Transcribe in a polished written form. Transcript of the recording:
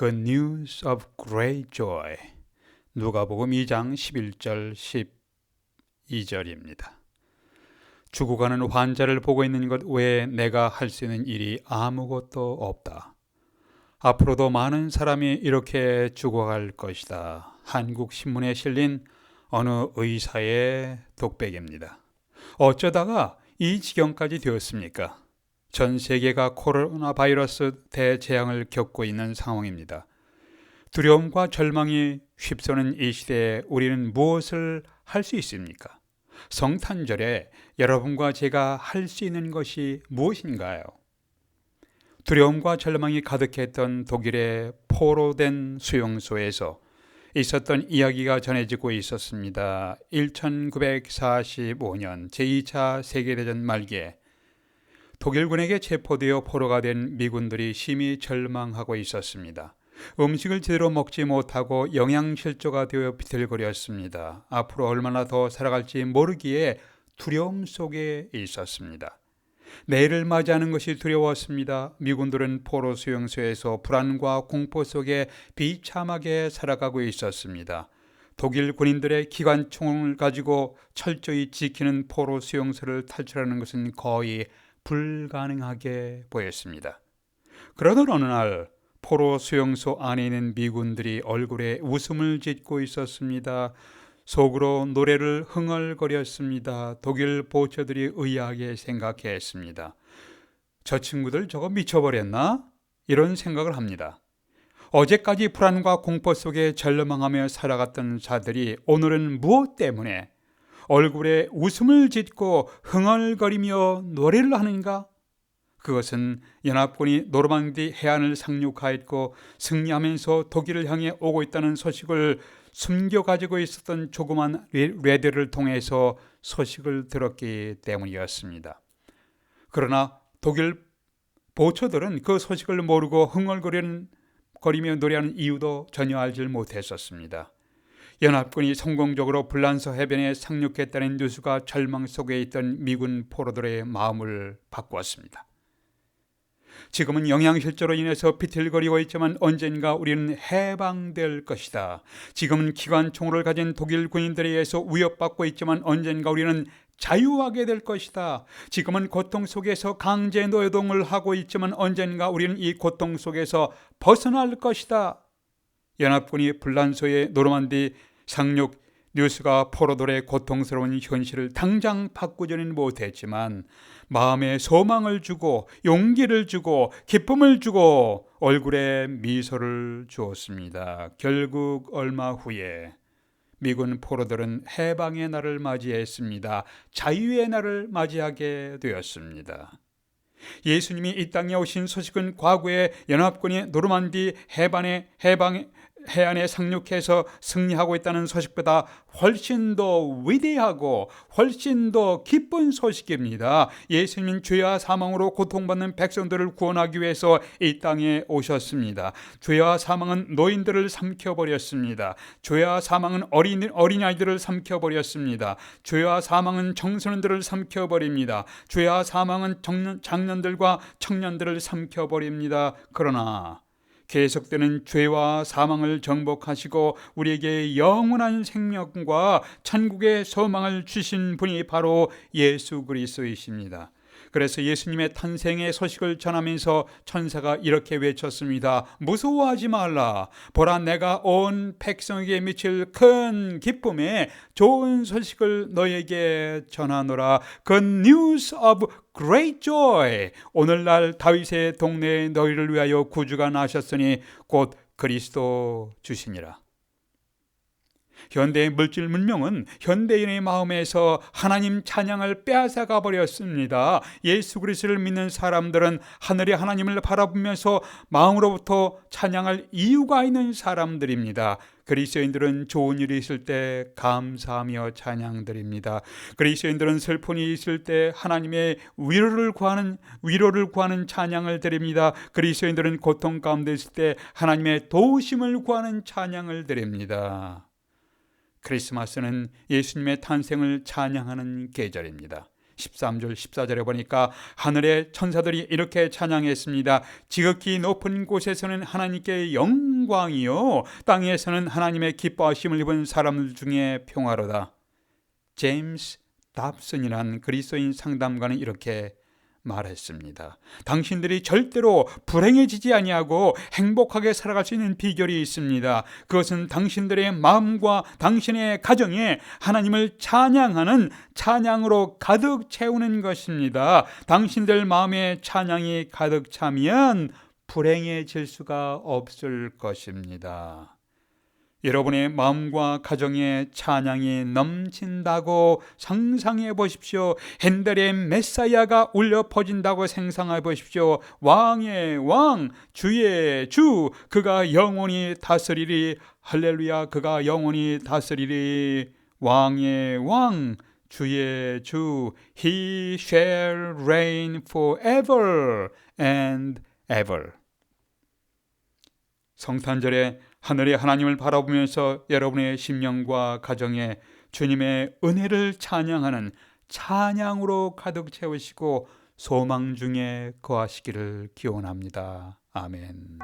Good news of great joy. 누가복음 2장 11절 12절입니다. 죽어가는 환자를 보고 있는 것 외에 내가 할 수 있는 일이 아무것도 없다. 앞으로도 많은 사람이 이렇게 죽어갈 것이다. 한국 신문에 실린 어느 의사의 독백입니다. 어쩌다가 이 지경까지 되었습니까? 전 세계가 코로나 바이러스 대재앙을 겪고 있는 상황입니다. 두려움과 절망이 휩쓰는 이 시대에 우리는 무엇을 할 수 있습니까? 성탄절에 여러분과 제가 할 수 있는 것이 무엇인가요? 두려움과 절망이 가득했던 독일의 포로된 수용소에서 있었던 이야기가 전해지고 있었습니다. 1945년 제2차 세계대전 말기에 독일군에게 체포되어 포로가 된 미군들이 심히 절망하고 있었습니다. 음식을 제대로 먹지 못하고 영양실조가 되어 비틀거렸습니다. 앞으로 얼마나 더 살아갈지 모르기에 두려움 속에 있었습니다. 내일을 맞이하는 것이 두려웠습니다. 미군들은 포로 수용소에서 불안과 공포 속에 비참하게 살아가고 있었습니다. 독일 군인들의 기관총을 가지고 철저히 지키는 포로 수용소를 탈출하는 것은 거의 불가능하게 보였습니다. 그러던 어느 날 포로 수용소 안에 있는 미군들이 얼굴에 웃음을 짓고 있었습니다. 속으로 노래를 흥얼거렸습니다. 독일 보초들이 의아하게 생각했습니다. 저 친구들 저거 미쳐버렸나? 이런 생각을 합니다. 어제까지 불안과 공포 속에 절망하며 살아갔던 자들이 오늘은 무엇 때문에 얼굴에 웃음을 짓고 흥얼거리며 노래를 하는가? 그것은 연합군이 노르망디 해안을 상륙하였고 승리하면서 독일을 향해 오고 있다는 소식을 숨겨가지고 있었던 조그만 레디를 통해서 소식을 들었기 때문이었습니다. 그러나 독일 보초들은 그 소식을 모르고 흥얼거리며 노래하는 이유도 전혀 알지 못했었습니다. 연합군이 성공적으로 불란서 해변에 상륙했다는 뉴스가 절망 속에 있던 미군 포로들의 마음을 바꾸었습니다. 지금은 영양실조로 인해서 비틀거리고 있지만 언젠가 우리는 해방될 것이다. 지금은 기관총을 가진 독일 군인들에 의해서 위협받고 있지만 언젠가 우리는 자유하게 될 것이다. 지금은 고통 속에서 강제 노동을 하고 있지만 언젠가 우리는 이 고통 속에서 벗어날 것이다. 연합군이 불란서의 노르만디 상륙 뉴스가 포로들의 고통스러운 현실을 당장 바꾸지는 못했지만 마음에 소망을 주고 용기를 주고 기쁨을 주고 얼굴에 미소를 주었습니다. 결국 얼마 후에 미군 포로들은 해방의 날을 맞이했습니다. 자유의 날을 맞이하게 되었습니다. 예수님이 이 땅에 오신 소식은 과거에 연합군이 노르만디 해안에 상륙해서 승리하고 있다는 소식보다 훨씬 더 위대하고 훨씬 더 기쁜 소식입니다. 예수님은 죄와 사망으로 고통받는 백성들을 구원하기 위해서 이 땅에 오셨습니다. 죄와 사망은 노인들을 삼켜버렸습니다. 죄와 사망은 어린아이들을 삼켜버렸습니다. 죄와 사망은 청소년들을 삼켜버립니다. 죄와 사망은 장년들과 청년들을 삼켜버립니다. 그러나 계속되는 죄와 사망을 정복하시고 우리에게 영원한 생명과 천국의 소망을 주신 분이 바로 예수 그리스도이십니다. 그래서 예수님의 탄생의 소식을 전하면서 천사가 이렇게 외쳤습니다. 무서워하지 말라. 보라, 내가 온 백성에게 미칠 큰 기쁨에 좋은 소식을 너에게 전하노라. Good news of great joy. 오늘날 다윗의 동네에 너희를 위하여 구주가 나셨으니 곧 그리스도 주시니라. 현대의 물질 문명은 현대인의 마음에서 하나님 찬양을 빼앗아가 버렸습니다. 예수 그리스도를 믿는 사람들은 하늘의 하나님을 바라보면서 마음으로부터 찬양할 이유가 있는 사람들입니다. 그리스도인들은 좋은 일이 있을 때 감사하며 찬양드립니다. 그리스도인들은 슬픈 일이 있을 때 하나님의 위로를 구하는 찬양을 드립니다. 그리스도인들은 고통 가운데 있을 때 하나님의 도우심을 구하는 찬양을 드립니다. 크리스마스는 예수님의 탄생을 찬양하는 계절입니다. 13절 14절에 보니까 하늘의 천사들이 이렇게 찬양했습니다. 지극히 높은 곳에서는 하나님께 영광이요, 땅에서는 하나님의 기뻐하심을 입은 사람들 중에 평화로다. 제임스 답슨이란 그리스도인 상담가는 이렇게 말했습니다. 당신들이 절대로 불행해지지 아니하고 행복하게 살아갈 수 있는 비결이 있습니다. 그것은 당신들의 마음과 당신의 가정에 하나님을 찬양하는 찬양으로 가득 채우는 것입니다. 당신들 마음에 찬양이 가득 차면 불행해질 수가 없을 것입니다. 여러분의 마음과 가정에 찬양이 넘친다고 상상해 보십시오. 핸델의 메사야가 울려 퍼진다고 생각해 보십시오. 왕의 왕, 주의 주, 그가 영원히 다스리리. 할렐루야, 그가 영원히 다스리리. 왕의 왕, 주의 주, He shall reign forever and ever. 성탄절에 하늘의 하나님을 바라보면서 여러분의 심령과 가정에 주님의 은혜를 찬양하는 찬양으로 가득 채우시고 소망 중에 거하시기를 기원합니다. 아멘.